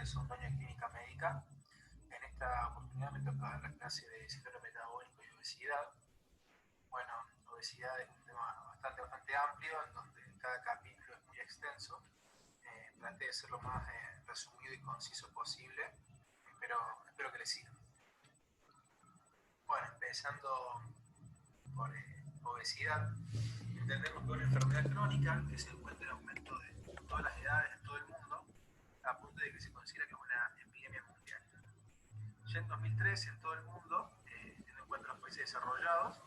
son Doña Clínica Médica. En esta oportunidad me toca dar la clase de síndrome metabólico y obesidad. Bueno, obesidad es un tema bastante amplio, en donde cada capítulo es muy extenso. Traté de ser lo más resumido y conciso posible, pero espero que les sirva. Bueno, empezando por obesidad, entendemos que una enfermedad crónica que se encuentra en aumento de todas las edades en todo el mundo, a punto de que se considera que es una epidemia mundial. Ya en 2013 en todo el mundo, teniendo en cuenta los países desarrollados,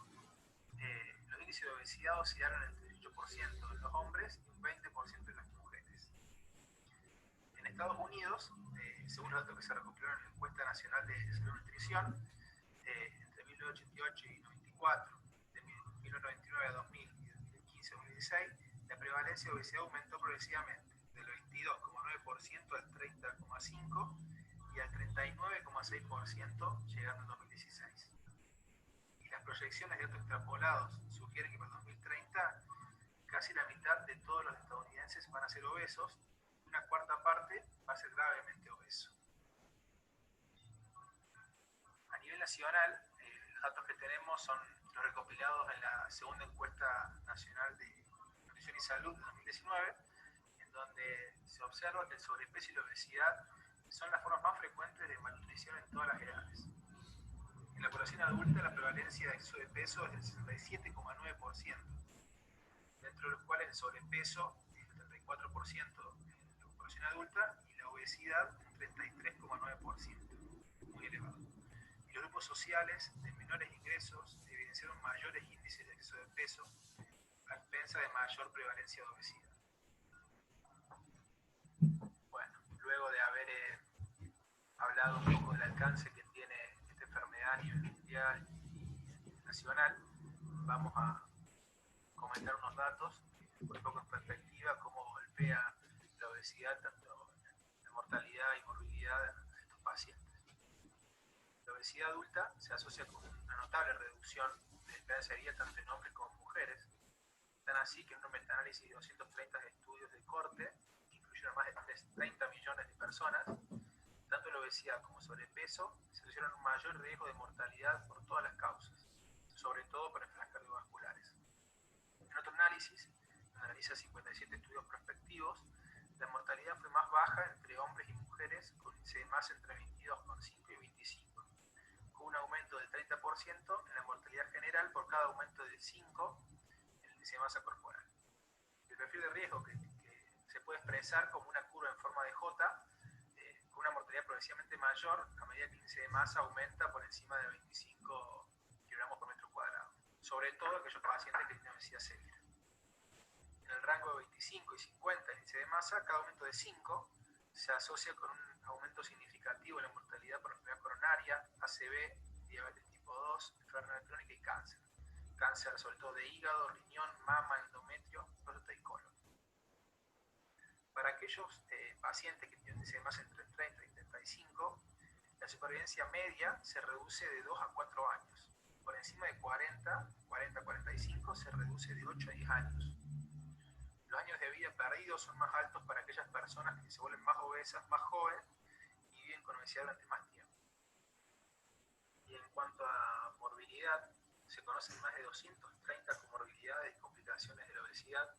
los índices de obesidad oscilaron entre el 18% en los hombres y un 20% en las mujeres. En Estados Unidos, según los datos que se recopilaron en la Encuesta Nacional de Salud y Nutrición, entre 1988 y 94, de 1999 a 2000 y de 2015 a 2016, la prevalencia de obesidad aumentó progresivamente, del 22,9% al 30,5% y al 39,6% llegando en 2016. Y las proyecciones de datos extrapolados sugieren que para 2030 casi la mitad de todos los estadounidenses van a ser obesos y una cuarta parte va a ser gravemente obeso. A nivel nacional, los datos que tenemos son los recopilados en la segunda encuesta nacional de nutrición y salud de 2019, en donde se observa que el sobrepeso y la obesidad son las formas más frecuentes de malnutrición en todas las edades. En la población adulta, la prevalencia de exceso de peso es del 67,9%, dentro de los cuales el sobrepeso es el 34% en la población adulta y la obesidad un 33,9%, muy elevado. Y los grupos sociales de menores ingresos evidenciaron mayores índices de exceso de peso a expensas de mayor prevalencia de obesidad. Bueno, luego de haber hablado un poco del alcance que tiene esta enfermedad a nivel mundial y nacional, vamos a comentar unos datos, un poco en perspectiva, cómo golpea la obesidad tanto en mortalidad y morbilidad de estos pacientes. La obesidad adulta se asocia con una notable reducción de esperanza de vida tanto en hombres como en mujeres, tan así que en un metaanálisis de 230 estudios de corte, que incluyeron más de 30 millones de personas, tanto la obesidad como el sobrepeso se asociaron a un mayor riesgo de mortalidad por todas las causas, sobre todo por enfermedades cardiovasculares. En otro análisis, analiza 57 estudios prospectivos, la mortalidad fue más baja entre hombres y mujeres con índice de masa entre 22,5 y 25, con un aumento del 30% en la mortalidad general por cada aumento de 5 en el índice de masa corporal. El perfil de riesgo que se puede expresar como una curva en forma de J, con una mortalidad progresivamente mayor a medida que el índice de masa aumenta por encima de 25 kilogramos por metro cuadrado, sobre todo aquellos pacientes que tienen obesidad severa. En el rango de 25 y 50 índice de masa, cada aumento de 5 se asocia con un aumento significativo en la mortalidad por enfermedad coronaria, ACV, diabetes tipo 2, enfermedad crónica y cáncer. Cáncer sobre todo de hígado, riñón, mama, endometrio, próstata y colon. Para aquellos pacientes que tienen índice de masa entre 30 y 35, la supervivencia media se reduce de 2 a 4 años. Por encima de 40 a 45 se reduce de 8 a 10 años. Los años de vida perdidos son más altos para aquellas personas que se vuelven más obesas, más jóvenes y viven con obesidad durante más tiempo. Y en cuanto a morbilidad, se conocen más de 230 comorbilidades y complicaciones de la obesidad,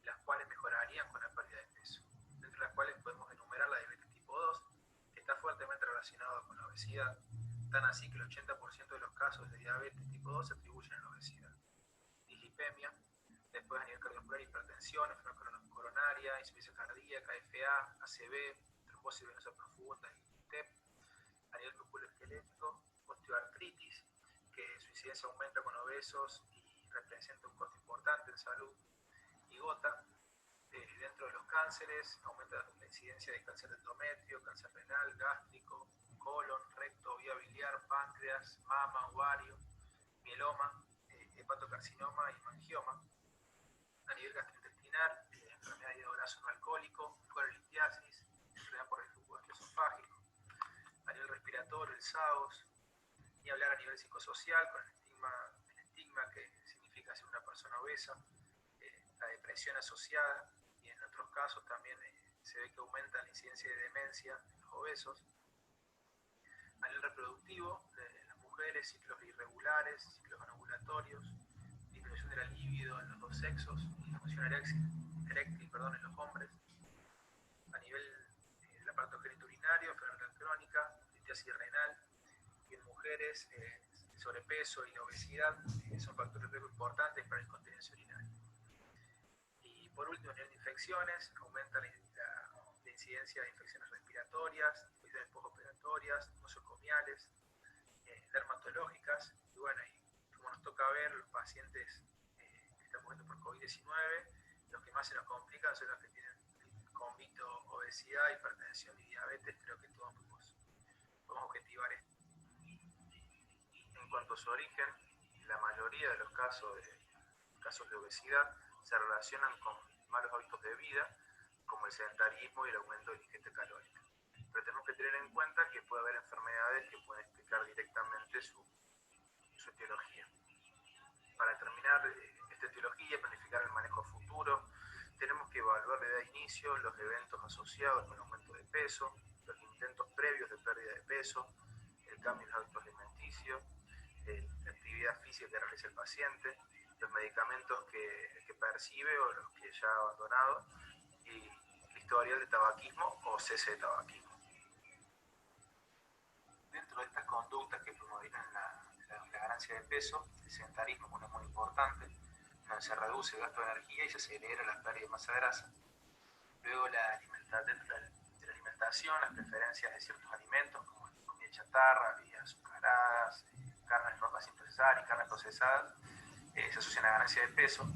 las cuales mejorarían con la pérdida de peso, entre las cuales podemos enumerar la diabetes tipo 2, que está fuertemente relacionada con la obesidad, tan así que el 80% de los casos de diabetes tipo 2 se atribuyen a la obesidad. Dislipemia, después a nivel cardiovascular, hipertensión, enfermedad coronaria, insuficiencia cardíaca, FA, ACV, trombosis venosa profunda y TEP, a nivel musculoesquelético, osteoartritis, que su incidencia aumenta con obesos y representa un costo importante en salud, y gota. Dentro de los cánceres aumenta la incidencia de cáncer de endometrio, cáncer renal, gástrico, colon, recto, vía biliar, páncreas, mama, ovario, mieloma, hepatocarcinoma y hemangioma. A nivel gastrointestinal, enfermedad de hígado graso no alcohólico, colelitiasis, enfermedad por reflujo gastroesofágico. A nivel respiratorio, el SAOS. Y hablar a nivel psicosocial, con el estigma que significa ser una persona obesa, la depresión asociada y en otros casos también se ve que aumenta la incidencia de demencia en los obesos. A nivel reproductivo, en las mujeres, ciclos irregulares, ciclos anovulatorios, disminución de la libido en los dos sexos y la función eréctil en los hombres. A nivel del aparato genitourinario, enfermedad crónica, litiasis renal, y en mujeres el sobrepeso y la obesidad son factores de riesgo importantes para la incontinencia urinaria. Y por último, a nivel de infecciones, aumenta la incidencia de infecciones respiratorias, infecciones postoperatorias, nosocomiales, dermatológicas, y bueno, y como nos toca ver, los pacientes que están muriendo por COVID-19, los que más se nos complican son los que tienen convito, obesidad, hipertensión y diabetes. Creo que todos podemos objetivar esto. En cuanto a su origen, la mayoría de los casos de obesidad se relacionan con malos hábitos de vida, como el sedentarismo y el aumento de la ingesta calórica. Pero tenemos que tener en cuenta que puede haber enfermedades que pueden explicar directamente su etiología. Para determinar esta etiología y planificar el manejo futuro, tenemos que evaluar la edad de inicio, los eventos asociados con el aumento de peso, los intentos previos de pérdida de peso, el cambio en los hábitos alimenticios, la actividad física que realiza el paciente, los medicamentos que percibe o los que ya ha abandonado, y el historial de tabaquismo o cese de tabaquismo. Dentro de estas conductas que promoverán la ganancia de peso, el sedentarismo es una muy importante, donde se reduce el gasto de energía y se acelera la pérdida de masa grasa. Luego, dentro de la alimentación, las preferencias de ciertos alimentos, como comida chatarra, bebidas azucaradas, carnes rojas sin procesar y carnes procesadas, se asocian a ganancia de peso.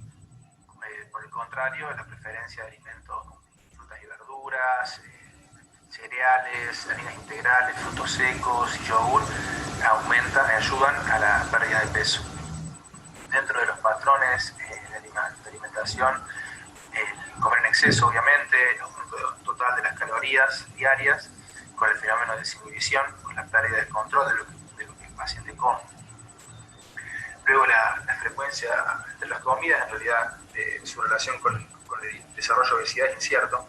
Por el contrario, la preferencia de alimentos como frutas y verduras, cereales, harinas integrales, frutos secos y yogur ayudan a la pérdida de peso. Dentro de los patrones de alimentación, el comer en exceso, obviamente, el aumento total de las calorías diarias, con el fenómeno de desinhibición, con la pérdida de control de lo que el paciente come. Luego, la frecuencia de las comidas, en realidad, su relación con el desarrollo de obesidad es incierto.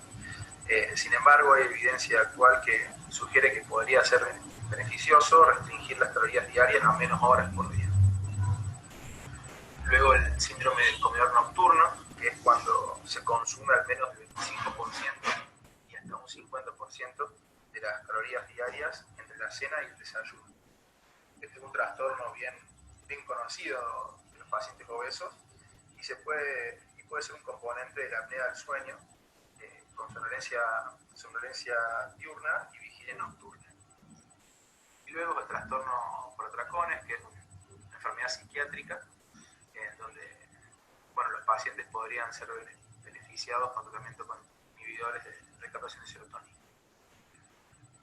Sin embargo, hay evidencia actual que sugiere que podría ser beneficioso restringir las calorías diarias a menos horas por día. Luego, el síndrome del comedor nocturno, que es cuando se consume al menos el 25% y hasta un 50% de las calorías diarias entre la cena y el desayuno. Este es un trastorno bien conocido de los pacientes obesos y puede ser un componente de la apnea del sueño, con somnolencia diurna y vigilia nocturna. Y luego el trastorno por atracones, que es una enfermedad psiquiátrica, donde los pacientes podrían ser beneficiados con tratamiento con inhibidores de recaptación de serotonina.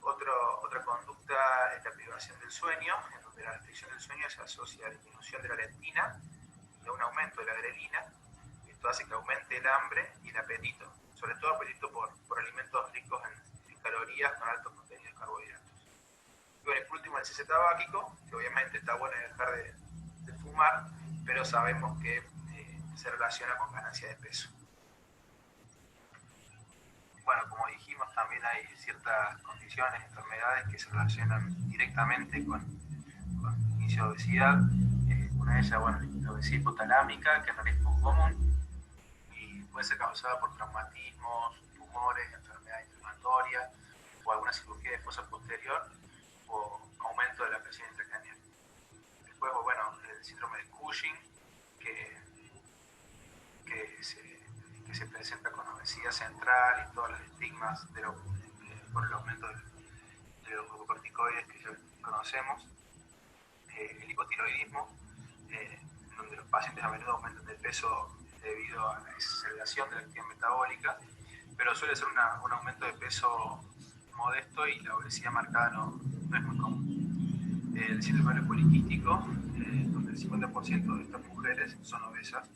Otra conducta es la privación del sueño, en donde la restricción del sueño se asocia a la disminución de la leptina y a un aumento de la grelina. Esto hace que aumente el hambre y el apetito, sobre todo apetito por alimentos ricos en calorías con alto contenido de carbohidratos. Y bueno, por último, el cese tabáquico, que obviamente está bueno dejar de fumar, pero sabemos que se relaciona con ganancia de peso. Bueno, como dijimos, también hay ciertas condiciones, enfermedades que se relacionan directamente con inicio de obesidad. Una de ellas, la obesidad hipotalámica, que en realidad es poco común y puede ser causada por traumatismos, tumores, enfermedades inflamatorias o alguna cirugía de fosa posterior o aumento de la presión intracraneal. Después, el síndrome de Cushing, que se presenta con obesidad central y todos los estigmas por el aumento de los glucocorticoides que ya conocemos. El hipotiroidismo, donde los pacientes a menudo aumentan de peso debido a la desaceleración de la actividad metabólica, pero suele ser un aumento de peso modesto y la obesidad marcada no es muy común. El síndrome poliquístico, donde el 50% de estas mujeres son obesas,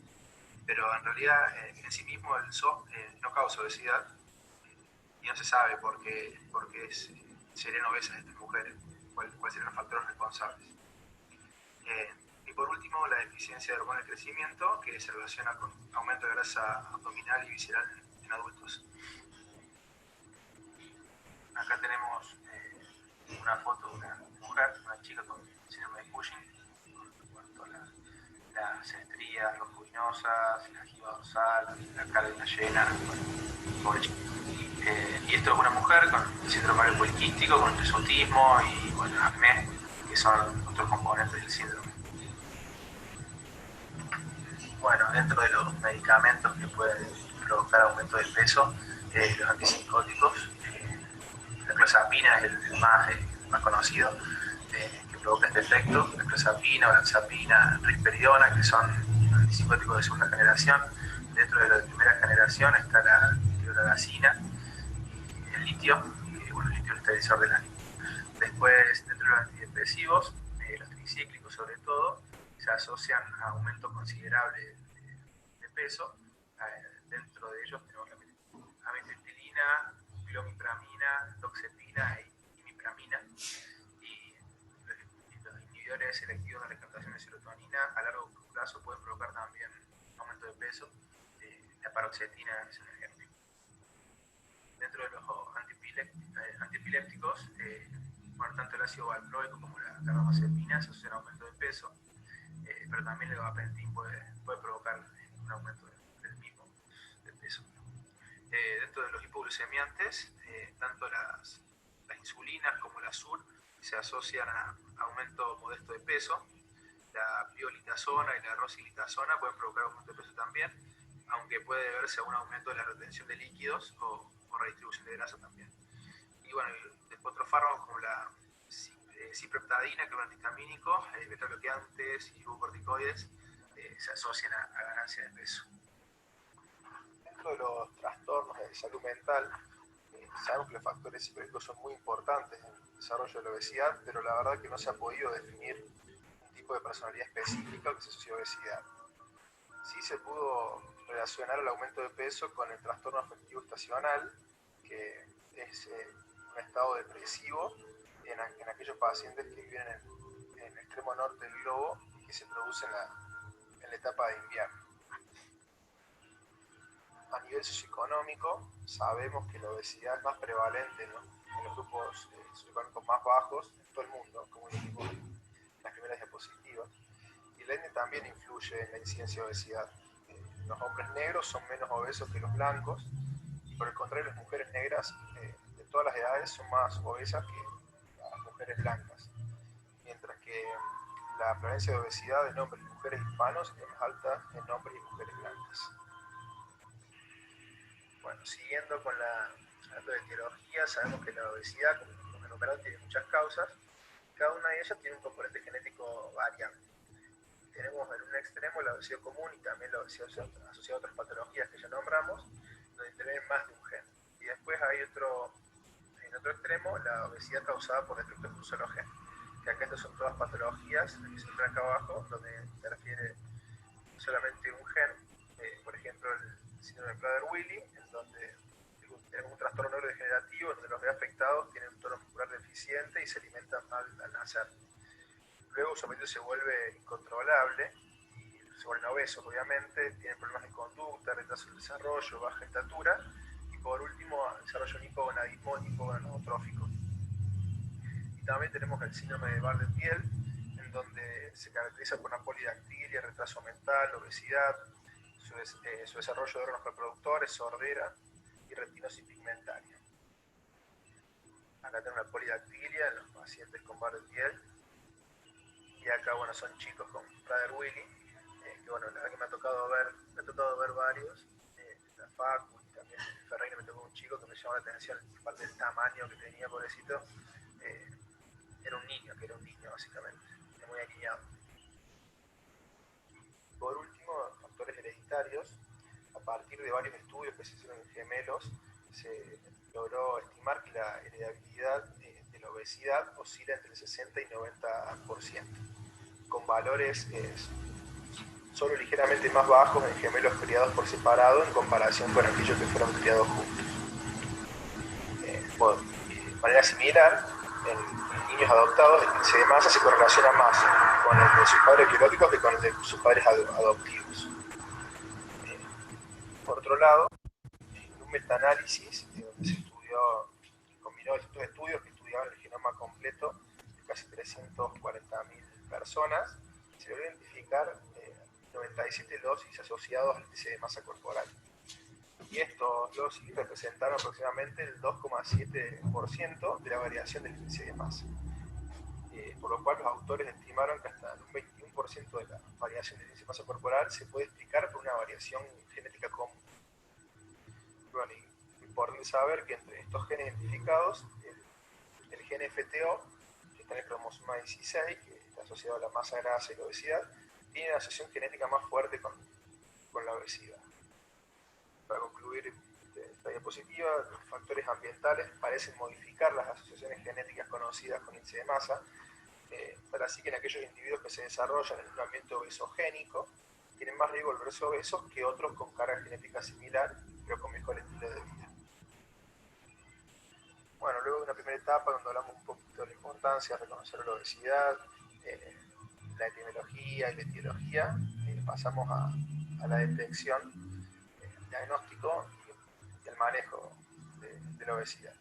pero en realidad en sí mismo el SOP no causa obesidad y no se sabe por qué serían obesas estas mujeres, cuáles serían los factores responsables. Y por último, la deficiencia de hormona de crecimiento, que se relaciona con aumento de grasa abdominal y visceral en adultos. acá tenemos una foto de una mujer, una chica con síndrome de Cushing, con todas las estrías ruginosas, la jiba dorsal, la cara de una llena, bueno, pobre chica. Y esto es una mujer con síndrome poliquístico, con hirsutismo y bueno, acné, que son otros componentes del síndrome. Bueno, dentro de los medicamentos que pueden provocar aumento de peso, los antipsicóticos, la clozapina es el más conocido, que provoca este efecto, la clozapina, olanzapina, risperidona, que son antipsicóticos de segunda generación. Dentro de la primera generación está la tioragacina y el litio, que bueno, el litio es el estabilizador del ánimo. Después, dentro de los antidepresivos, los tricíclicos sobre todo, se asocian a aumento considerable de peso. Dentro de ellos tenemos la amitriptilina, clomipramina, doxepina e imipramina. Y los inhibidores selectivos de recaptación de serotonina a largo plazo pueden provocar también aumento de peso. La paroxetina es un ejemplo. Dentro de los antiepilépticos, bueno, tanto el ácido valproico como la carbamazepina se asocian a aumento de peso, pero también el gabapentin puede provocar un aumento del mismo de peso. Dentro de los hipoglucemiantes, tanto las insulinas como la SUR se asocian a aumento modesto de peso. La piolitazona y la rosylitazona pueden provocar aumento de peso también, aunque puede deberse a un aumento de la retención de líquidos o redistribución de grasa también. Y bueno, después otros fármacos como la cipreptadina, que es un antihistamínico, beta-bloqueantes y glucocorticoides se asocian a ganancia de peso. Dentro de los trastornos de salud mental, sabemos que los factores psicológicos son muy importantes en el desarrollo de la obesidad, pero la verdad que no se ha podido definir un tipo de personalidad específica que se asocia a obesidad. Sí se pudo relacionar el aumento de peso con el trastorno afectivo estacional, que es un estado depresivo en aquellos pacientes que viven en el extremo norte del globo y que se produce en la etapa de invierno. A nivel socioeconómico, sabemos que la obesidad es más prevalente en los grupos socioeconómicos más bajos en todo el mundo, como dijimos en las primeras diapositivas, y la etnia también influye en la incidencia de obesidad. Los hombres negros son menos obesos que los blancos, y por el contrario, las mujeres negras de todas las edades son más obesas que las mujeres blancas, mientras que la prevalencia de obesidad en hombres y mujeres hispanos es más alta en hombres y mujeres blancas. Bueno, siguiendo con la etiología, sabemos que la obesidad, como hemos enumerado, tiene muchas causas. Cada una de ellas tiene un componente genético variable. Tenemos en un extremo la obesidad común y también la obesidad asociada a otras patologías que ya nombramos, donde intervienen más de un gen. Y después hay en otro extremo, la obesidad causada por defectos en un solo gen. Que acá estas son todas patologías, que se encuentran acá abajo, donde interfiere solamente un gen, por ejemplo el síndrome de Prader-Willi, en donde tenemos un trastorno neurodegenerativo donde los afectados tienen un tono muscular deficiente y se alimentan mal al nacer. Luego su apetito se vuelve incontrolable y se vuelven obesos, obviamente, tienen problemas de conducta, retraso del desarrollo, baja estatura y por último desarrollan hipogonadismo hipogonadotrófico. Y también tenemos el síndrome de Bardet-Biedl, en donde se caracteriza por una polidactilia, retraso mental, obesidad, su desarrollo de órganos reproductores, sordera y retinosis pigmentaria. Acá tenemos la polidactilia en los pacientes con Bardet-Biedl. Y acá, bueno, son chicos con Prader-Willi, que bueno, la verdad que me ha tocado ver varios, la Facu y también en Ferreira me tocó un chico que me llamó la atención, aparte del tamaño que tenía, pobrecito, era un niño básicamente, muy alineado. Por último, factores hereditarios. A partir de varios estudios que se hicieron en gemelos, se logró estimar que la heredabilidad de la obesidad oscila entre el 60 y 90%, con valores solo ligeramente más bajos en gemelos criados por separado en comparación con aquellos que fueron criados juntos. De manera similar, en niños adoptados, el índice de masa se correlaciona más con el de sus padres biológicos que con el de sus padres adoptivos. Por otro lado, en un metaanálisis donde se estudió con culminó estos estudios que estudiaban el genoma completo de casi 340.000 personas. Se logró identificar 97 losis asociados al índice de masa corporal. Y estos losis representaron aproximadamente el 2,7% de la variación del índice de masa. Por lo cual los autores estimaron que hasta un 21% de la variación del índice de masa corporal se puede explicar por una variación genética común. Bueno, y importante saber que entre estos genes identificados, el gen FTO, que está en el cromosoma 16, que está asociado a la masa grasa y la obesidad, tiene una asociación genética más fuerte con la obesidad. Para concluir esta diapositiva, los factores ambientales parecen modificar las asociaciones genéticas conocidas con índice de masa, para así que en aquellos individuos que se desarrollan en un ambiente obesogénico tienen más riesgo de volverse obesos que otros con carga genética similar, pero con mejor estilo de vida. Bueno, luego de una primera etapa donde hablamos un poquito de la importancia de reconocer la obesidad, la epidemiología y la etiología, pasamos a la detección, el diagnóstico y el manejo de la obesidad.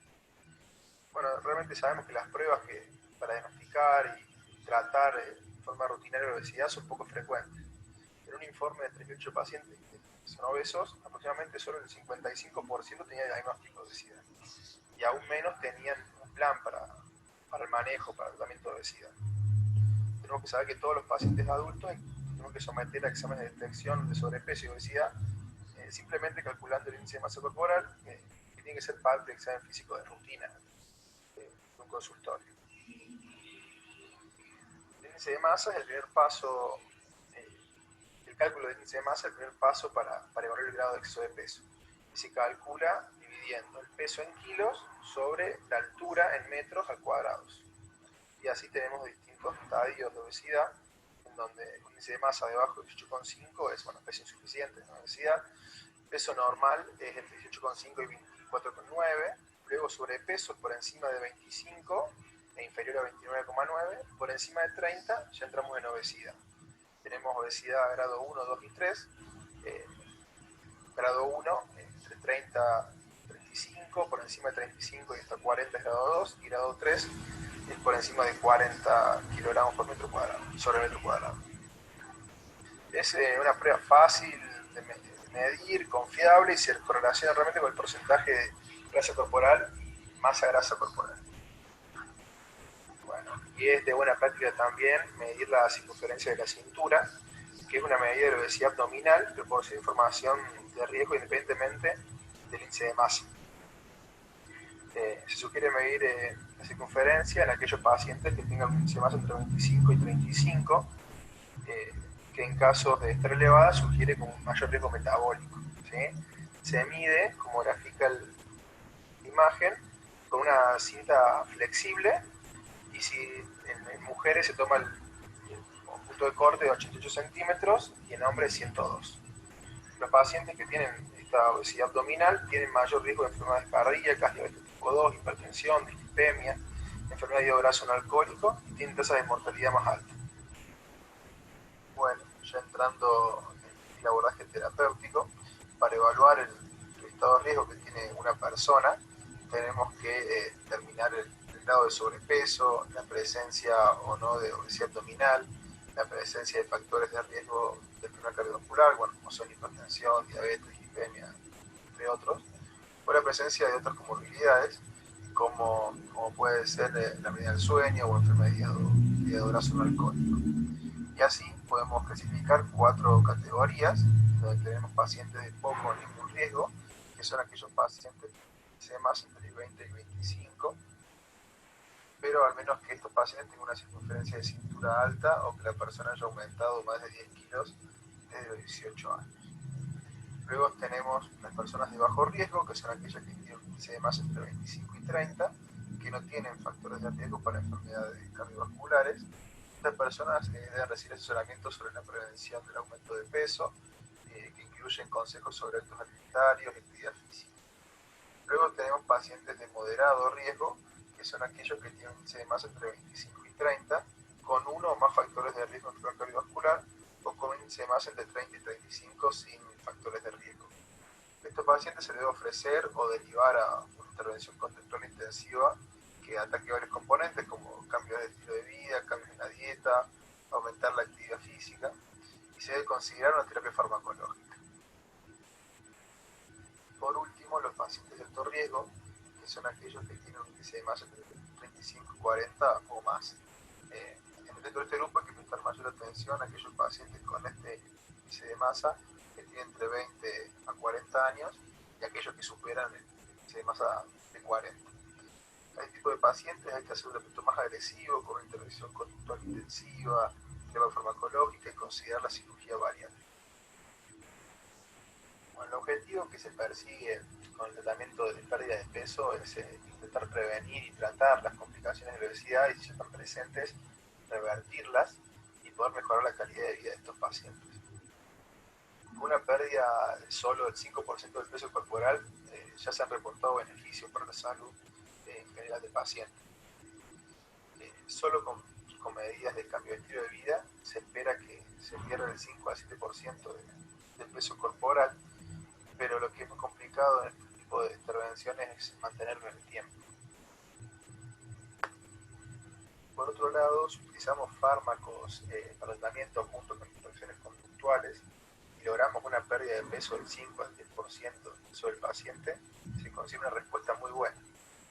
Bueno, realmente sabemos que las pruebas para diagnosticar y tratar de forma rutinaria la obesidad son poco frecuentes. En un informe de 38 pacientes que son obesos, aproximadamente solo el 55% tenía diagnóstico de obesidad. Y aún menos tenían un plan para el manejo, para el tratamiento de obesidad. Tenemos que saber que todos los pacientes adultos tenemos que someter a exámenes de detección de sobrepeso y obesidad, simplemente calculando el índice de masa corporal, que tiene que ser parte del examen físico de rutina de un consultorio. El índice de masa es el primer paso, el cálculo del índice de masa es el primer paso para evaluar el grado de exceso de peso. Y se calcula dividiendo el peso en kilos sobre la altura en metros al cuadrados. Y así tenemos distintos estadios de obesidad, en donde el índice de masa debajo de 18,5 es peso insuficiente, ¿no? Obesidad. Peso normal es entre 18,5 y 24,9. Luego sobrepeso por encima de 25 e inferior a 29,9. Por encima de 30 ya entramos en obesidad. Tenemos obesidad grado 1, 2 y 3. Grado 1 entre 30 y 35, por encima de 35 y hasta 40 es grado 2, y grado 3 es por encima de 40 kilogramos por metro cuadrado, sobre metro cuadrado. Es una prueba fácil de medir, confiable, y se correlaciona realmente con el porcentaje de grasa corporal y masa grasa corporal. Bueno, y es de buena práctica también medir la circunferencia de la cintura, que es una medida de la obesidad abdominal que proporciona información de riesgo independientemente del índice de masa. Se sugiere medir la circunferencia en aquellos pacientes que tengan un índice de masa entre 25 y 35, que en casos de estar elevada sugiere como un mayor riesgo metabólico, ¿sí? Se mide, como grafica la imagen, con una cinta flexible, y si en mujeres se toma el punto de corte de 88 centímetros y en hombres 102. Los pacientes que tienen esta obesidad abdominal tienen mayor riesgo de enfermedades cardíacas, diabetes tipo 2, hipertensión, dislipemia, enfermedad de hígado graso no alcohólico, y tienen tasas de mortalidad más altas. Bueno, ya entrando en el abordaje terapéutico, para evaluar el estado de riesgo que tiene una persona, tenemos que determinar el grado de sobrepeso, la presencia o no de obesidad abdominal, la presencia de factores de riesgo de enfermedad cardiovascular, bueno, como son hipertensión, diabetes, dislipemia, entre otros, o la presencia de otras comorbilidades, como puede ser la apnea del sueño o enfermedad de hígado graso no alcohólico. Y así podemos clasificar 4 categorías, donde tenemos pacientes de poco o ningún riesgo, que son aquellos pacientes que se más entre 20 y 25, pero al menos que estos pacientes tengan una circunferencia de cintura alta o que la persona haya aumentado más de 10 kilos desde los 18 años. Luego tenemos las personas de bajo riesgo, que son aquellas que tienen un índice de masa entre 25 y 30, que no tienen factores de riesgo para enfermedades cardiovasculares. Estas personas deben recibir asesoramiento sobre la prevención del aumento de peso, que incluyen consejos sobre hábitos alimentarios y actividad física. Luego tenemos pacientes de moderado riesgo, que son aquellos que tienen un índice de masa entre 25 y 30, con uno o más factores de riesgo de enfermedad cardiovascular, o con un índice de masa entre 30 y 35 sin factores de riesgo. A estos pacientes se les debe ofrecer o derivar a un intervención conductual intensiva que ataque varios componentes como cambios de estilo de vida, cambios en la dieta, aumentar la actividad física, y se debe considerar una terapia farmacológica. Por último, los pacientes de alto riesgo, que son aquellos que tienen un índice de masa entre 35 y 40 o más. Dentro de este grupo hay que prestar mayor atención a aquellos pacientes con este índice de masa que tienen entre 20 a 40 años y aquellos que superan el índice de masa de 40. A este tipo de pacientes hay que hacer un tratamiento más agresivo, con una intervención conductual intensiva, terapia farmacológica y considerar la cirugía bariátrica. Bueno, el objetivo que se persigue con el tratamiento de pérdida de peso es intentar prevenir y tratar las complicaciones de la obesidad y, si están presentes, revertirlas y poder mejorar la calidad de vida de estos pacientes. Una pérdida de solo del 5% del peso corporal ya se han reportado beneficios para la salud en general del paciente. Solo con medidas de cambio de estilo de vida se espera que se pierda del 5 al 7% del peso corporal, pero lo que es muy complicado en este tipo de intervenciones es mantenerlo en el tiempo. Por otro lado, si utilizamos fármacos para tratamiento junto con intervenciones conductuales y logramos una pérdida de peso del 5 al 10% del peso del paciente, se consigue una respuesta muy buena.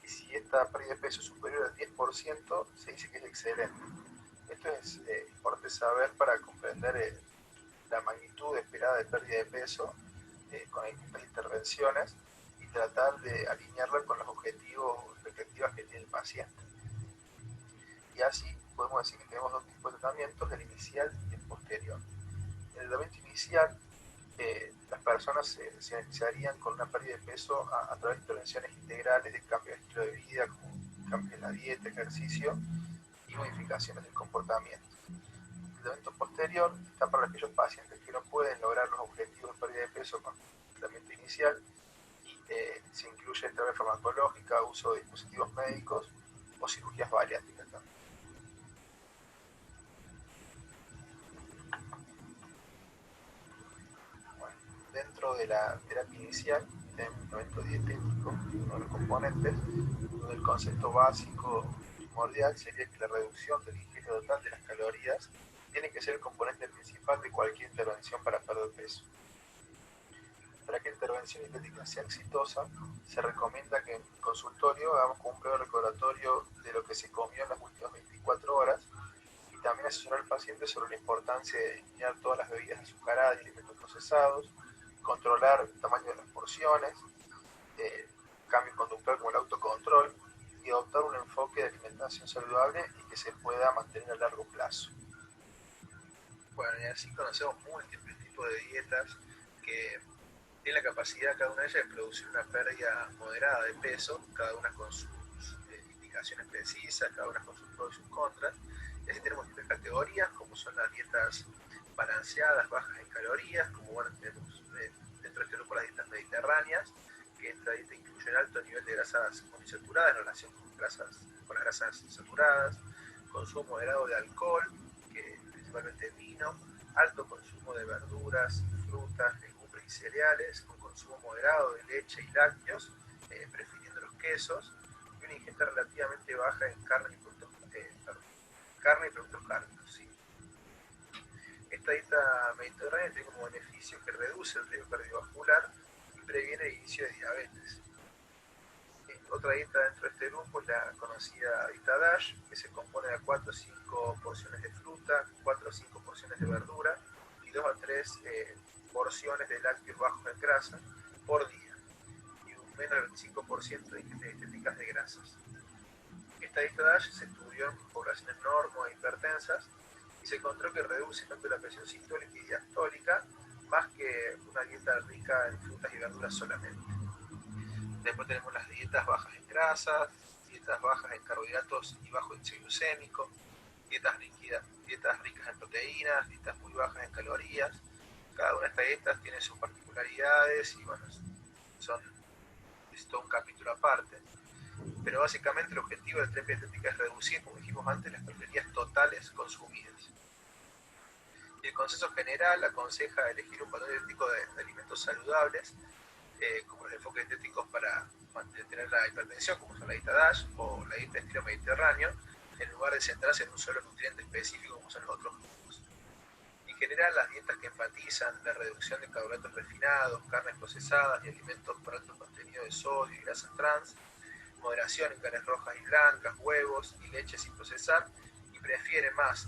Y si esta pérdida de peso es superior al 10%, se dice que es excelente. Esto es importante saber para comprender la magnitud esperada de pérdida de peso con distintas intervenciones y tratar de alinearla con los objetivos o expectativas que tiene el paciente. Y así podemos decir que tenemos dos tipos de tratamientos, el inicial y el posterior. En el tratamiento inicial, las personas se beneficiarían con una pérdida de peso a través de intervenciones integrales de cambio de estilo de vida, como cambios en la dieta, ejercicio y modificaciones del comportamiento. El tratamiento posterior está para aquellos pacientes que no pueden lograr los objetivos de pérdida de peso con el tratamiento inicial y se incluye terapia farmacológica, uso de dispositivos médicos o cirugías bariátricas también. Bueno, dentro de la terapia inicial tenemos un tratamiento dietético, uno de los componentes, donde el concepto básico primordial sería que la reducción del ingreso total de las calorías tiene que ser el componente principal de cualquier intervención para perder peso. Para que la intervención dietética sea exitosa, se recomienda que en el consultorio hagamos como un breve recordatorio de lo que se comió en las últimas 24 horas y también asesorar al paciente sobre la importancia de eliminar todas las bebidas azucaradas y alimentos procesados, controlar el tamaño de las porciones, cambio conductual como el autocontrol y adoptar un enfoque de alimentación saludable y que se pueda mantener a largo plazo. Bueno, y así conocemos múltiples tipos de dietas que tienen la capacidad cada una de ellas de producir una pérdida moderada de peso, cada una con sus indicaciones precisas, cada una con sus pros y sus contras. Y así tenemos distintas categorías, como son las dietas balanceadas, bajas en calorías, como bueno, tenemos dentro de este grupo las dietas mediterráneas, que esta dieta incluye un alto nivel de grasas monoinsaturadas en relación con las grasas saturadas, consumo moderado de alcohol, que principalmente vino, alto consumo de verduras, frutas, legumbres y cereales, con consumo moderado de leche y lácteos, prefiriendo los quesos, y una ingesta relativamente baja en carne y productos cárnicos. ¿Sí? Esta dieta mediterránea tiene como beneficio que reduce el riesgo cardiovascular y previene el inicio de diabetes. Otra dieta dentro de este grupo es la conocida dieta DASH, que se compone de 4 o 5 porciones de fruta, 4 o 5 porciones de verdura y 2 a 3 porciones de lácteos bajos en grasa por día y un menos del 25% de dietéticas de grasas. Esta dieta DASH se estudió en poblaciones normo e hipertensas y se encontró que reduce tanto la presión sistólica y diastólica más que una dieta rica en frutas y verduras solamente. Después tenemos las dietas bajas en grasas, dietas bajas en carbohidratos y bajo índice glucémico, dietas ricas en proteínas, dietas muy bajas en calorías. Cada una de estas dietas tiene sus particularidades y bueno, es todo un capítulo aparte. Pero básicamente el objetivo de la terapia dietética es reducir, como dijimos antes, las calorías totales consumidas. Y el consenso general aconseja elegir un patrón dietético de alimentos saludables, como los enfoques dietéticos para mantener la hipertensión, como son la dieta DASH o la dieta estilo mediterráneo, en lugar de centrarse en un solo nutriente específico como son los otros grupos. En general, las dietas que enfatizan la reducción de carbohidratos refinados, carnes procesadas y alimentos con alto contenido de sodio y grasas trans, moderación en carnes rojas y blancas, huevos y leche sin procesar, y prefieren más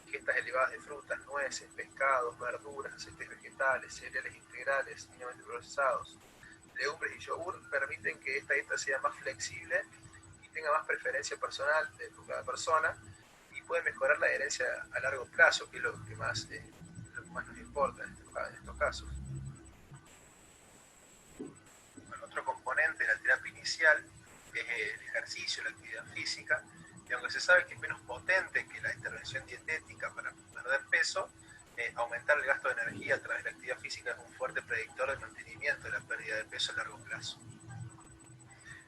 ingestas elevadas de frutas, nueces, pescados, verduras, aceites vegetales, cereales integrales, mínimamente procesados, legumbres y yogur, permiten que esta dieta sea más flexible y tenga más preferencia personal de cada persona, y puede mejorar la adherencia a largo plazo, que es lo que más nos importa en estos casos. Bueno, otro componente de la terapia inicial es el ejercicio, la actividad física, y aunque se sabe que es menos potente que la intervención dietética para perder peso, aumentar el gasto de energía a través de la actividad física es un fuerte predictor del mantenimiento de la pérdida de peso a largo plazo.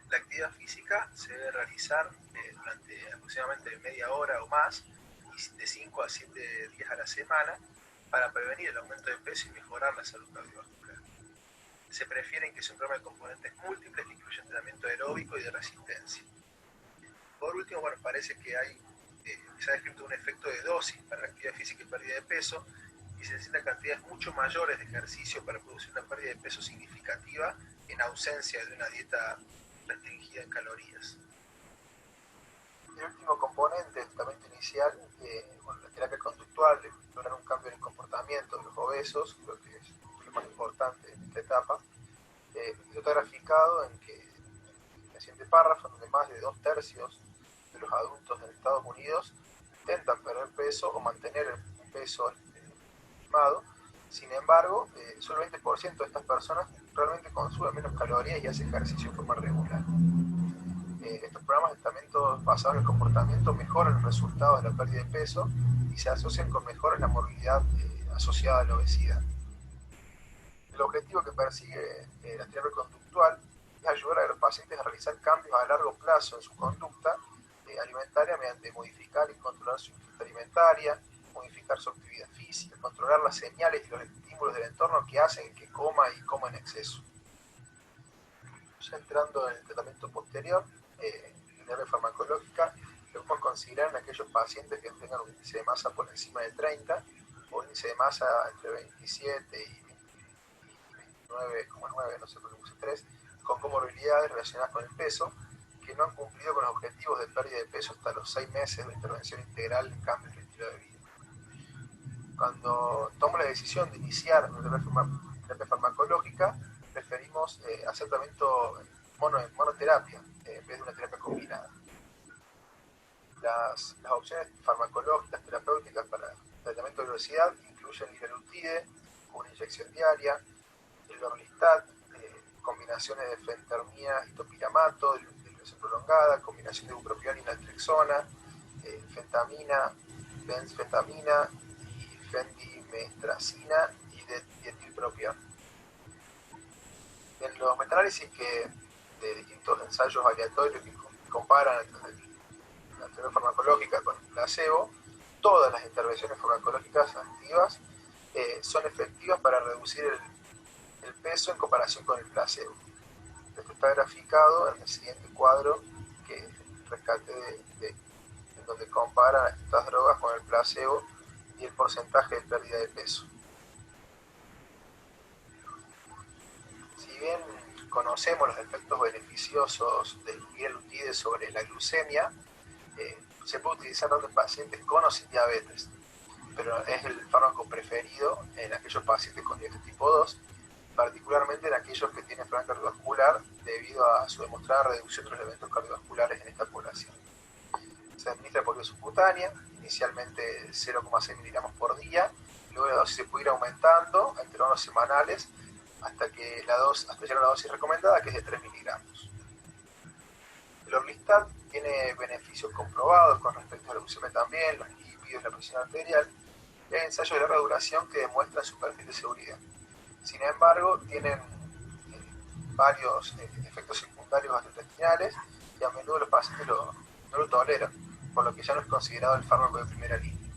La actividad física se debe realizar durante aproximadamente media hora o más, y de 5 a 7 días a la semana, para prevenir el aumento de peso y mejorar la salud cardiovascular. Se prefieren que se programe componentes múltiples que incluyen entrenamiento aeróbico y de resistencia. Por último, bueno, parece que se ha descrito un efecto de dosis para la actividad física y pérdida de peso, y se necesitan cantidades mucho mayores de ejercicio para producir una pérdida de peso significativa en ausencia de una dieta restringida en calorías. El último componente del tratamiento inicial, la terapia conductual, lograr un cambio en el comportamiento de los obesos, creo que es lo más importante en esta etapa. Está graficado en que en el siguiente párrafo, donde más de 2/3 de los adultos en Estados Unidos intentan perder peso o mantener el peso estimado. Sin embargo, solo el 20% de estas personas realmente consumen menos calorías y hacen ejercicio de forma regular. Estos programas de tratamiento basados en el comportamiento mejoran los resultados de la pérdida de peso y se asocian con mejoras en la morbilidad asociada a la obesidad. El objetivo que persigue la terapia conductual es ayudar a los pacientes a realizar cambios a largo plazo en su conducta alimentaria mediante modificar y controlar su ingesta alimentaria, modificar su actividad física, controlar las señales y los estímulos del entorno que hacen que coma y coma en exceso. Ya entrando en el tratamiento posterior, la terapia farmacológica, lo podemos considerar en aquellos pacientes que tengan un índice de masa por encima de 30 o índice de masa entre 27 y 29,9, no sé por qué puse 3, con comorbilidades relacionadas con el peso, que no han cumplido con los objetivos de pérdida de peso hasta los 6 meses de intervención integral en cambios de estilo de vida. Cuando tomo la decisión de iniciar una terapia farmacológica, preferimos hacer tratamiento monoterapia en vez de una terapia combinada. Las opciones farmacológicas terapéuticas para tratamiento de obesidad incluyen liraglutide, una inyección diaria, el orlistat, combinaciones de fentermina y topiramato, de duración prolongada, combinación de bupropión y naltrexona, fentamina, benzfetamina y fendimestracina y dietilpropión. En los metaanálisis de distintos ensayos aleatorios que comparan la terapia farmacológica con el placebo, todas las intervenciones farmacológicas activas son efectivas para reducir el peso en comparación con el placebo. Esto está graficado en el siguiente cuadro que rescaté en donde comparan estas drogas con el placebo y el porcentaje de pérdida de peso. Si bien conocemos los efectos beneficiosos del liraglutide sobre la glucemia, se puede utilizar tanto en pacientes con o sin diabetes, pero es el fármaco preferido en aquellos pacientes con diabetes tipo 2, particularmente en aquellos que tienen enfermedad cardiovascular debido a su demostrada reducción de los eventos cardiovasculares en esta población. Se administra por vía subcutánea, inicialmente 0,6 miligramos por día, luego la dosis se puede ir aumentando a intervalos semanales hasta llegar a la dosis recomendada, que es de 3 miligramos. El orlistat tiene beneficios comprobados con respecto a la glucemia también, los lípidos, la presión arterial, y hay ensayos de larga duración que demuestran su perfil de seguridad. Sin embargo, tienen varios efectos secundarios gastrointestinales y a menudo los pacientes no lo toleran, por lo que ya no es considerado el fármaco de primera línea.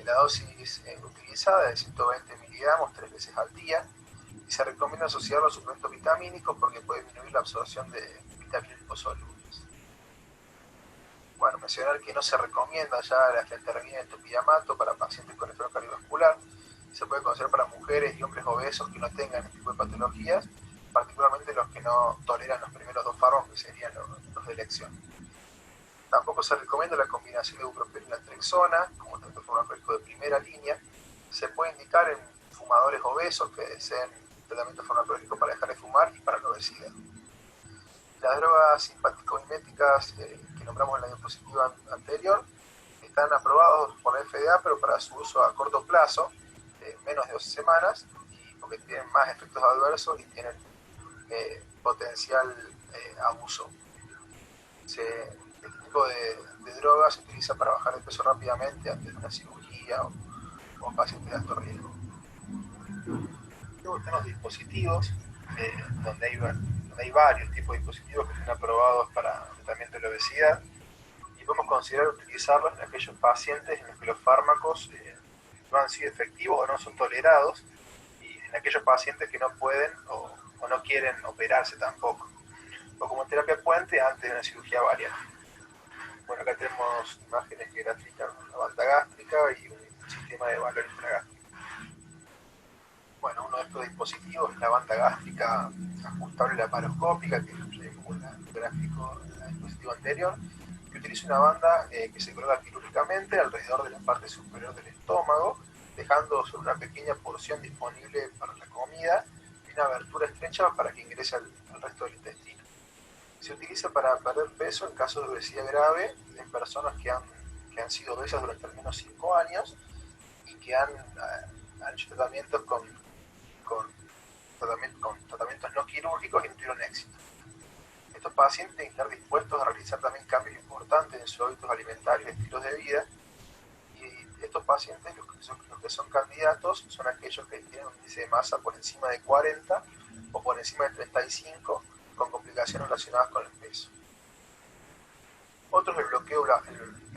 La dosis utilizada es de 120 miligramos 3 veces al día, y se recomienda asociarlo a suplementos vitamínicos porque puede disminuir la absorción de vitaminas liposolubles. Bueno, mencionar que no se recomienda ya la fentermina y el topiramato para pacientes con enfermedad cardiovascular. Se puede considerar para mujeres y hombres obesos que no tengan este tipo de patologías, particularmente los que no toleran los primeros dos fármacos, que serían los de elección. Tampoco se recomienda la combinación de ibuprofeno y naltrexona como tratamiento farmacológico de primera línea. Se puede indicar en fumadores obesos que deseen tratamiento farmacológico para dejar de fumar y para la obesidad. Las drogas simpático-miméticas que nombramos en la diapositiva anterior están aprobados por la FDA, pero para su uso a corto plazo, menos de 12 semanas, y porque tienen más efectos adversos y tienen potencial abuso. Este tipo de drogas se utiliza para bajar de peso rápidamente antes de una cirugía o pacientes de alto riesgo. Luego tenemos dispositivos, donde hay varios tipos de dispositivos que están aprobados para tratamiento de la obesidad, y podemos considerar utilizarlos en aquellos pacientes en los que los fármacos no han sido efectivos o no son tolerados, y en aquellos pacientes que no pueden o no quieren operarse tampoco, o como terapia puente antes de una cirugía bariátrica. Bueno, acá tenemos imágenes que grafican una banda gástrica y un sistema de valor intragástrico. Bueno, uno de estos dispositivos es la banda gástrica ajustable laparoscópica, que vimos en el gráfico en el dispositivo anterior, que utiliza una banda que se coloca quirúrgicamente alrededor de la parte superior del estómago, dejando solo una pequeña porción disponible para la comida y una abertura estrecha para que ingrese al resto del intestino. Se utiliza para perder peso en casos de obesidad grave en personas que han sido obesas durante al menos 5 años y que han hecho tratamientos con tratamientos no quirúrgicos y no tuvieron éxito. Estos pacientes tienen que estar dispuestos a realizar también cambios importantes en sus hábitos alimentarios y estilos de vida, y estos pacientes, los que son candidatos, son aquellos que tienen un índice de masa por encima de 40 o por encima de 35, con complicaciones relacionadas con el peso. Otro es el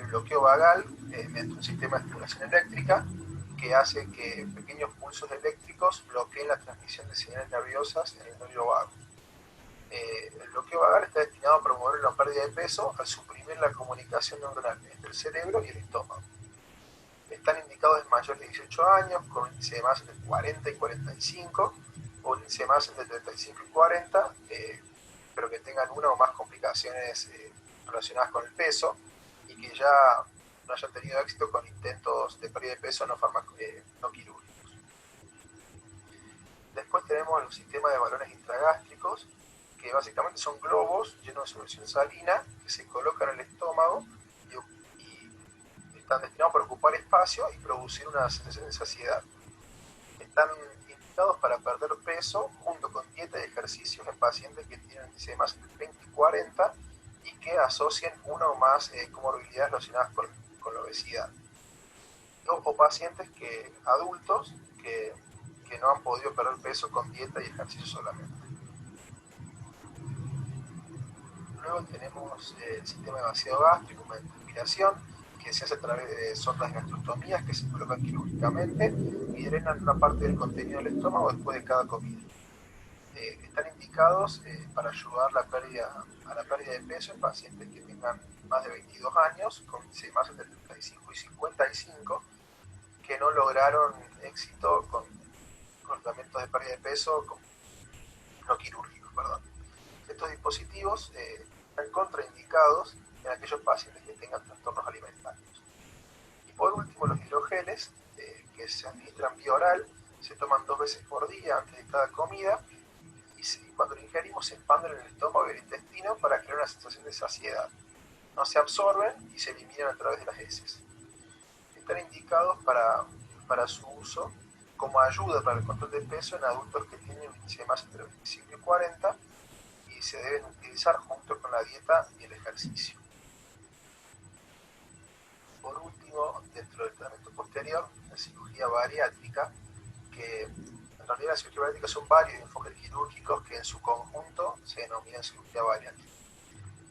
bloqueo vagal mediante un sistema de estimulación eléctrica que hace que pequeños pulsos eléctricos bloqueen la transmisión de señales nerviosas en el nervio vago. El bloqueo vagal está destinado a promover la pérdida de peso al suprimir la comunicación neuronal entre el cerebro y el estómago. Están indicados en mayores de 18 años, con un índice de masa entre 40 y 45, o un índice de masa entre 35 y 40, pero que tengan una o más complicaciones relacionadas con el peso y que ya no hayan tenido éxito con intentos de pérdida de peso no quirúrgicos. Después tenemos los sistemas de balones intragástricos, que básicamente son globos llenos de solución salina que se colocan en el estómago y están destinados para ocupar espacio y producir una sensación de saciedad. Están indicados para perder peso junto con dieta y ejercicios en pacientes que tienen índice de masa entre 30 y 40 y que asocien una o más comorbilidades relacionadas con la obesidad. O pacientes adultos que no han podido perder peso con dieta y ejercicio solamente. Luego tenemos el sistema de vaciado gástrico, una inspiración que se hace a través de sondas gastrostomías que se colocan quirúrgicamente y drenan una parte del contenido del estómago después de cada comida. Están indicados para ayudar a la pérdida de peso en pacientes que tengan más de 22 años, con más entre 35 y 55, que no lograron éxito con tratamientos de pérdida de peso no quirúrgicos. Estos dispositivos están contraindicados en aquellos pacientes que tengan trastornos alimentarios. Y por último, los hidrogeles, que se administran vía oral, se toman 2 veces por día antes de cada comida, y cuando lo ingerimos se expanden en el estómago y el intestino para crear una sensación de saciedad. No se absorben y se eliminan a través de las heces. Están indicados para su uso como ayuda para el control de peso en adultos que tienen un índice de masa entre 25 y 40, y se deben utilizar junto con la dieta y el ejercicio. Por último, dentro del tratamiento posterior, la cirugía bariátrica, que en realidad la cirugía bariátrica son varios enfoques quirúrgicos que en su conjunto se denominan cirugía bariátrica.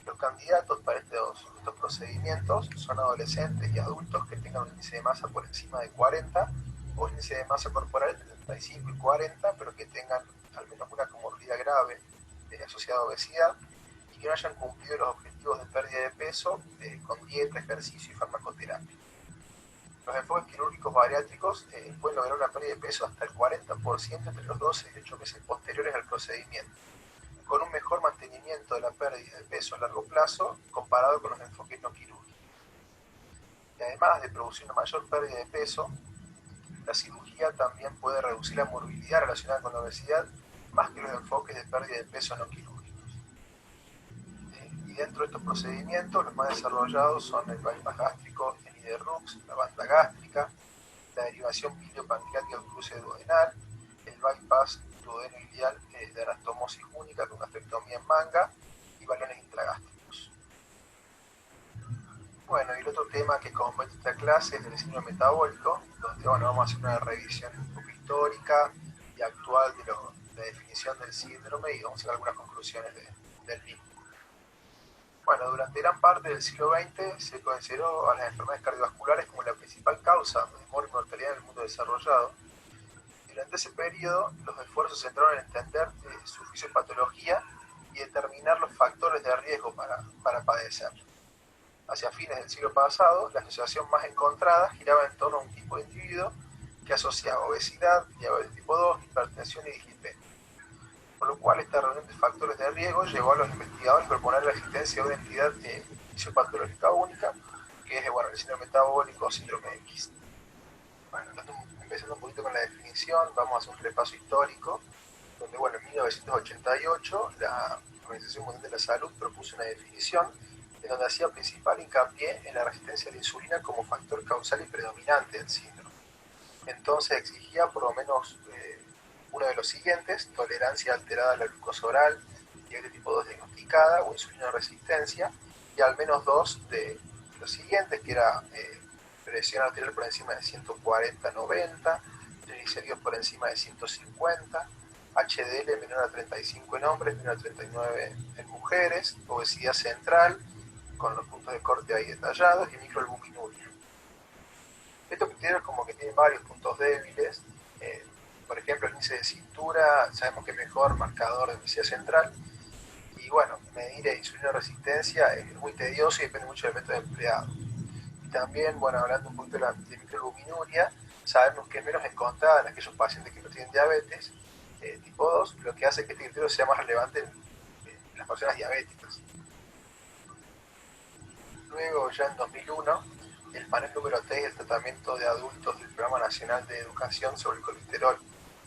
Los candidatos para estos procedimientos son adolescentes y adultos que tengan un índice de masa por encima de 40 o índice de masa corporal entre 35 y 40, pero que tengan al menos una comorbilidad grave asociada a obesidad y que no hayan cumplido los objetivos de pérdida de peso con dieta, ejercicio y farmacoterapia. Los enfoques quirúrgicos bariátricos pueden lograr una pérdida de peso hasta el 40% entre los 12 y 8 meses posteriores al procedimiento, con un mejor mantenimiento de la pérdida de peso a largo plazo comparado con los enfoques no quirúrgicos. Y además de producir una mayor pérdida de peso, la cirugía también puede reducir la morbilidad relacionada con la obesidad más que los enfoques de pérdida de peso no quirúrgicos. Y dentro de estos procedimientos, los más desarrollados son el bypass gástrico en IDE-RUX, la banda gástrica, la derivación biliopancreática del cruce duodenal, el bypass duodeno-ilial de anastomosis única con gastrectomía en manga y balones intragástricos. Bueno, y el otro tema que compete esta clase es el síndrome metabólico, donde vamos a hacer una revisión un poco histórica y actual de la definición del síndrome y vamos a hacer algunas conclusiones del mismo. Bueno, durante gran parte del siglo XX se consideró a las enfermedades cardiovasculares como la principal causa de muerte y mortalidad en el mundo desarrollado. Durante ese periodo, los esfuerzos se centraron en entender su fisiopatología y determinar los factores de riesgo para padecer. Hacia fines del siglo pasado, la asociación más encontrada giraba en torno a un tipo de individuo que asociaba obesidad, diabetes tipo 2, hipertensión y dislipidemia. Por lo cual, esta reunión de factores de riesgo llevó a los investigadores a proponer la existencia de una entidad fisiopatológica única, que es el síndrome metabólico o síndrome X. Bueno, empezando un poquito con la definición, vamos a hacer un repaso histórico, donde, en 1988 la Organización Mundial de la Salud propuso una definición en donde hacía principal hincapié en la resistencia a la insulina como factor causal y predominante del síndrome. Entonces exigía por lo menos uno de los siguientes: tolerancia alterada a la glucosa oral, diabetes tipo 2 diagnosticada o insulina resistencia, y al menos dos de los siguientes, que era presión arterial por encima de 140/90, triglicéridos por encima de 150, HDL menor a 35 en hombres, menor a 39 en mujeres, obesidad central, con los puntos de corte ahí detallados, y microalbuminuria. Estos criterios como que tienen varios puntos débiles. Por ejemplo, el índice de cintura, sabemos que es mejor marcador de obesidad central. Y medir insulina resistencia es muy tedioso y depende mucho del método empleado. Y también, hablando un poquito de microalbuminuria, sabemos que es menos encontrada en aquellos pacientes que no tienen diabetes tipo 2, lo que hace que este criterio sea más relevante en las personas diabéticas. Luego, ya en 2001, el panel número 3 del tratamiento de adultos del Programa Nacional de Educación sobre el Colesterol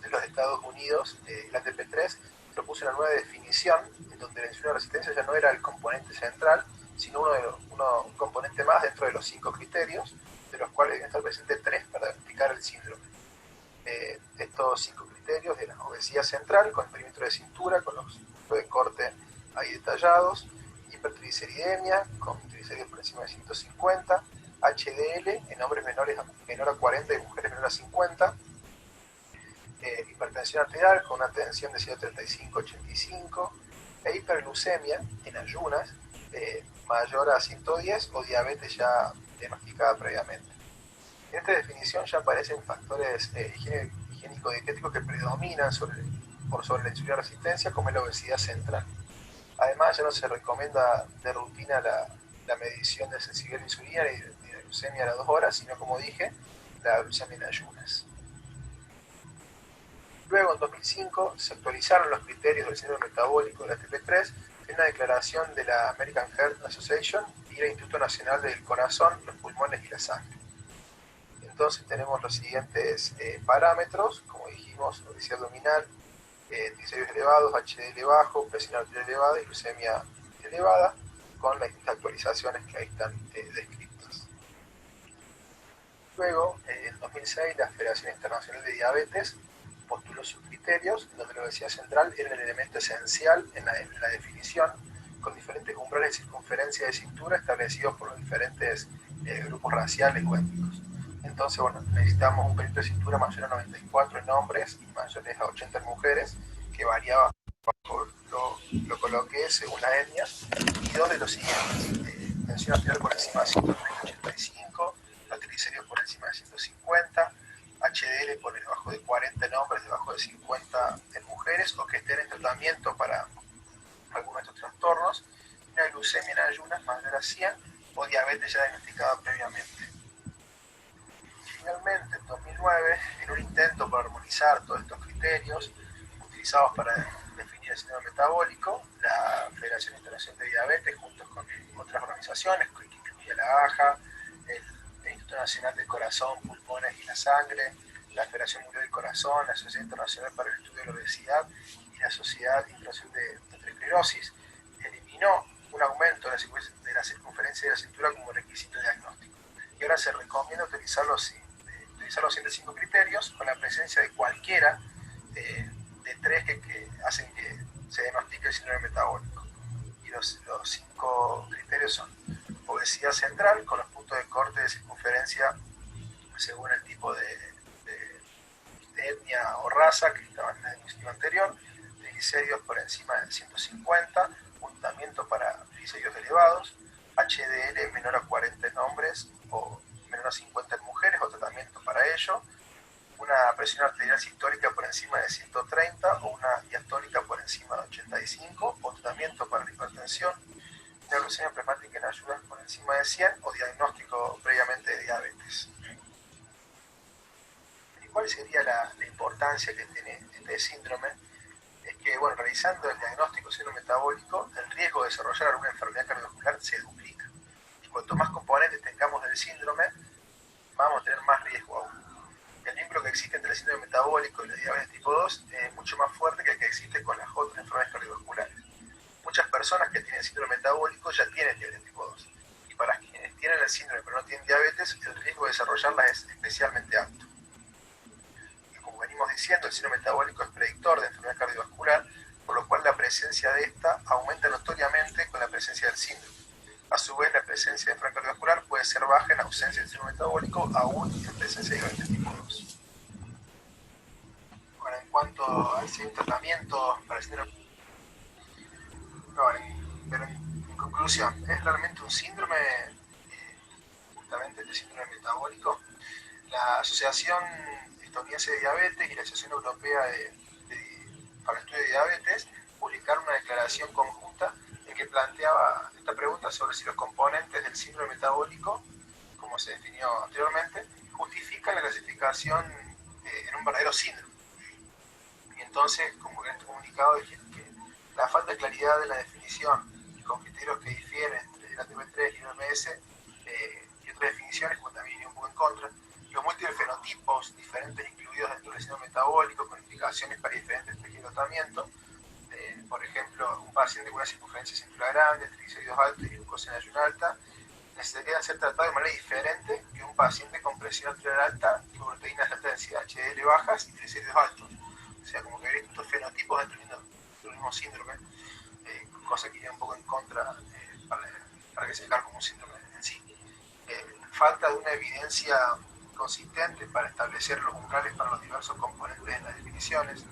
de los Estados Unidos, el ATP3, propuso una nueva definición en donde la insulina resistencia ya no era el componente central, sino un componente más dentro de los 5 criterios, de los cuales deben estar presentes 3 para diagnosticar el síndrome. Estos 5 criterios eran obesidad central, con el perímetro de cintura, con los puntos de corte ahí detallados, hipertrigliceridemia, con triglicéridos por encima de 150, HDL en hombres menor a 40 y mujeres menor a 50, hipertensión arterial con una tensión de 135/85, e hiperglucemia en ayunas mayor a 110 o diabetes ya diagnosticada previamente. En esta definición ya aparecen factores higiénico-dietéticos que predominan sobre la insulina resistencia, como es la obesidad central. Además, ya no se recomienda de rutina la medición de sensibilidad a la insulina y de glucemia a las 2 horas, sino, como dije, la glucemia en ayunas. Luego, en 2005, se actualizaron los criterios del síndrome metabólico del ATP3 en una declaración de la American Heart Association y el Instituto Nacional del Corazón, los Pulmones y la Sangre. Entonces tenemos los siguientes parámetros, como dijimos: obesidad abdominal, triglicéridos elevados, HDL bajo, presión arterial elevada y glucemia elevada, con las actualizaciones que ahí están descritas. Luego, en 2006, la Federación Internacional de Diabetes postuló sus criterios, donde la obesidad central era el elemento esencial en la definición, con diferentes umbrales de circunferencia de cintura establecidos por los diferentes grupos raciales o étnicos. Entonces, necesitamos un perímetro de cintura mayor a 94 en hombres y mayores a 80 en mujeres, que variaba, lo coloqué según la etnia, y dos de los siguientes: tensión arterial por encima de 185, los triglicéridos por encima de 150, HDL por debajo de 40 en hombres, debajo de 50 en mujeres, o que estén en tratamiento para algunos de estos trastornos, una glucemia en ayunas mayor a 100 o diabetes ya diagnosticada previamente. Finalmente, en 2009, en un intento por armonizar todos estos criterios utilizados para definir el síndrome metabólico, la Federación Internacional de Diabetes, junto con otras organizaciones, que incluía la AJA, el Instituto Nacional del Corazón, Pulmones y la Sangre, la Federación Mundial del Corazón, la Sociedad Internacional para el Estudio de la Obesidad y la Sociedad Internacional de Aterosclerosis, eliminó un aumento de la circunferencia de la cintura como requisito diagnóstico. Y ahora se recomienda utilizar los siguientes 5 criterios con la presencia de cualquiera de 3 que hacen que se diagnostique el síndrome metabólico. Y los 5 criterios son obesidad central, con los puntos de corte de circunferencia según el tipo de etnia o raza que estaba en la diapositiva anterior, triglicéridos por encima de 150, tratamiento para triglicéridos elevados, HDL menor a 40 en hombres o menor a 50 en mujeres o tratamiento para ello, una presión arterial sistólica por encima de 130 o una diastólica por encima de 85 o tratamiento para la hipertensión, una glucemia plasmática en ayunas por encima de 100 o diagnóstico previamente de diabetes. ¿Y cuál sería la importancia que tiene este síndrome? Es que, bueno, realizando el diagnóstico de síndrome metabólico, el riesgo de desarrollar alguna enfermedad cardiovascular se duplica. Y cuanto más componentes tengamos del síndrome, vamos a tener más riesgo aún. El vínculo que existe entre el síndrome metabólico y la diabetes tipo 2 es mucho más fuerte que el que existe con las otras enfermedades cardiovasculares. Muchas personas que tienen síndrome metabólico ya tienen diabetes tipo 2. Y para quienes tienen el síndrome pero no tienen diabetes, el riesgo de desarrollarla es especialmente alto. Y como venimos diciendo, el síndrome metabólico es predictor de enfermedad cardiovascular, por lo cual la presencia de esta aumenta notoriamente con la presencia del síndrome. A su vez, la presencia de enfermedad cardiovascular puede ser baja en ausencia del síndrome metabólico, aún en presencia de diabetes tipo 2. Ahora, en cuanto al siguiente tratamiento para el síndrome, pero en conclusión, ¿es realmente un síndrome, justamente este síndrome metabólico? La Asociación Estadounidense de Diabetes y la Asociación Europea para el Estudio de Diabetes publicaron una declaración conjunta en que planteaba esta pregunta sobre si los componentes del síndrome metabólico, como se definió anteriormente, justifican la clasificación en un verdadero síndrome. Y entonces, como en este comunicado, dijeron que la falta de claridad de la definición y con criterios que difieren entre la ATP3 y el OMS y otras definiciones, como también viene un poco en contra, los múltiples fenotipos diferentes incluidos dentro del síndrome metabólico con indicaciones para diferentes estrategias de tratamiento. Por ejemplo, un paciente con una circunferencia de cintura grande, triglicéridos altos y glucosa en ayuno alta necesitaría ser tratado de manera diferente que un paciente con presión arterial alta y proteínas de alta densidad HDL bajas y triglicéridos altos. O sea, como que hay distintos fenotipos dentro del mismo síndrome, cosa que iría un poco en contra para que se declare como un síndrome en sí. Falta de una evidencia consistente para establecer los umbrales para los diversos componentes en las definiciones,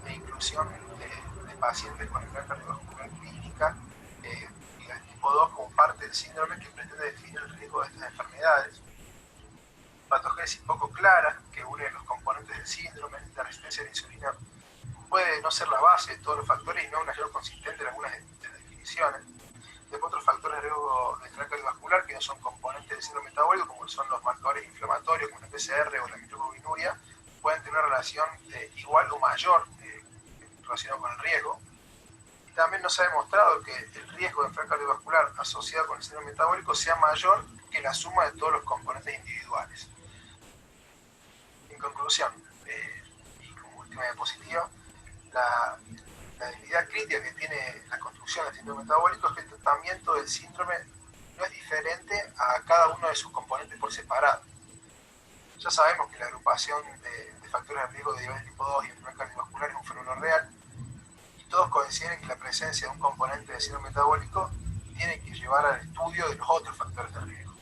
e inclusión de pacientes con enfermedad cardiovascular clínica y del tipo 2 como parte del síndrome que pretende definir el riesgo de estas enfermedades. Patogénesis poco clara que une los componentes del síndrome. La resistencia a la insulina puede no ser la base de todos los factores y no una mayor consistente en algunas de las definiciones. Después otros factores de riesgo de enfermedad cardiovascular que no son componentes del síndrome metabólico, como son los marcadores inflamatorios, como la PCR o la microglobinuria, pueden tener una relación igual o mayor relacionado con el riesgo. Y también nos ha demostrado que el riesgo de enfermedad cardiovascular asociado con el síndrome metabólico sea mayor que la suma de todos los componentes individuales. En conclusión, y como última diapositiva, la debilidad crítica que tiene la construcción del síndrome metabólico es que el tratamiento del síndrome no es diferente a cada uno de sus componentes por separado. Ya sabemos que la agrupación de factores de riesgo de diabetes tipo 2 y enfermedad cardiovascular es un fenómeno real, y todos coinciden que la presencia de un componente del síndrome metabólico tiene que llevar al estudio de los otros factores de riesgo.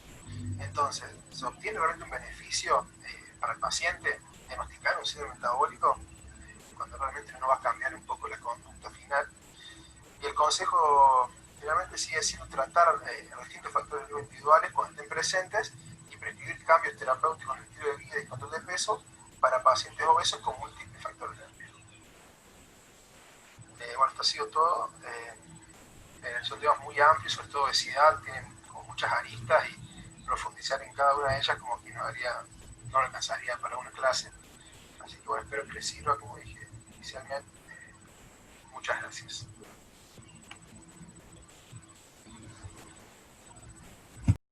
Entonces, ¿se obtiene realmente un beneficio para el paciente diagnosticar un síndrome metabólico cuando realmente no va a cambiar un poco la conducta final? Y el consejo finalmente sigue siendo tratar los distintos factores de riesgo individuales cuando estén presentes y prescribir cambios terapéuticos en el estilo de vida y control de peso para pacientes obesos con múltiples factores de riesgo. Bueno, esto ha sido todo. Son temas muy amplios, sobre todo obesidad, tienen como muchas aristas y profundizar en cada una de ellas como que no alcanzaría para una clase. Así que bueno, espero que les sirva, como dije inicialmente. Muchas gracias.